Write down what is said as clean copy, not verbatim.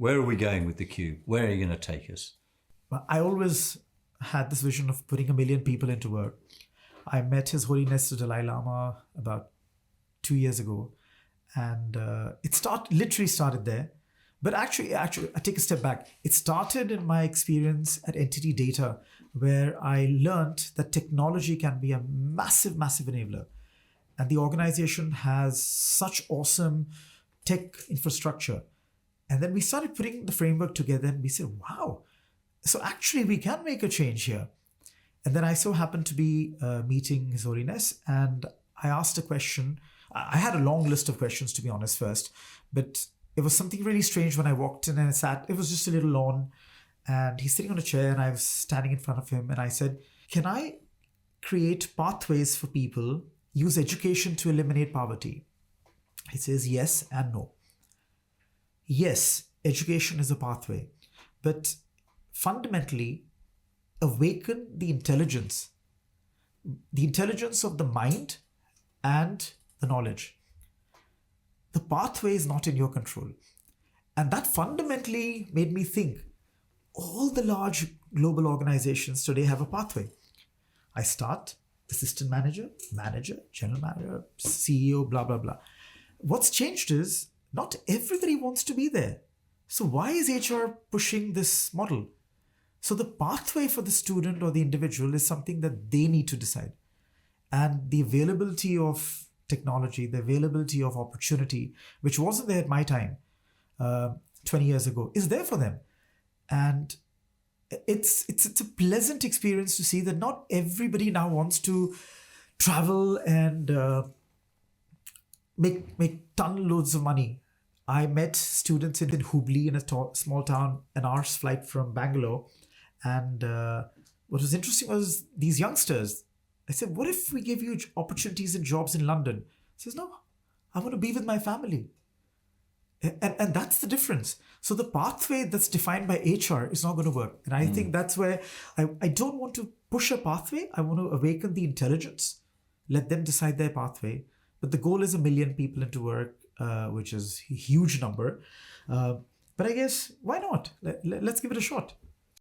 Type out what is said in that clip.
Where are we going with the Cube? Where are you going to take us? I always had this vision of putting 1 million people into work. I met His Holiness the Dalai Lama about 2 years ago, and it literally started there. But actually, I take a step back. It started in my experience at Entity Data, where I learned that technology can be a massive, massive enabler. And the organization has such awesome tech infrastructure. And then we started putting the framework together and we said, wow, so actually we can make a change here. And then I so happened to be meeting His Holiness, and I asked a question. I had a long list of questions, to be honest, first, but it was something really strange when I walked in and I sat. It was just a little lawn, and he's sitting on a chair and I was standing in front of him, and I said, can I create pathways for people, use education to eliminate poverty? He says yes and no. Yes, education is a pathway, but fundamentally awaken the intelligence of the mind and the knowledge. The pathway is not in your control. And that fundamentally made me think, all the large global organizations today have a pathway. I start assistant manager, general manager, CEO, blah, blah, blah. What's changed is not everybody wants to be there. So why is HR pushing this model? So the pathway for the student or the individual is something that they need to decide. And the availability of technology, the availability of opportunity, which wasn't there at my time 20 years ago, is there for them. And it's a pleasant experience to see that not everybody now wants to travel and make ton loads of money. I met students in Hubli, in a small town, an hour's flight from Bangalore. And what was interesting was these youngsters. I said, what if we give you opportunities and jobs in London? He says, no, I want to be with my family. And that's the difference. So the pathway that's defined by HR is not going to work. And I think that's where I don't want to push a pathway. I want to awaken the intelligence, let them decide their pathway. But the goal is 1 million people into work, which is a huge number. But I guess, why not? Let's give it a shot.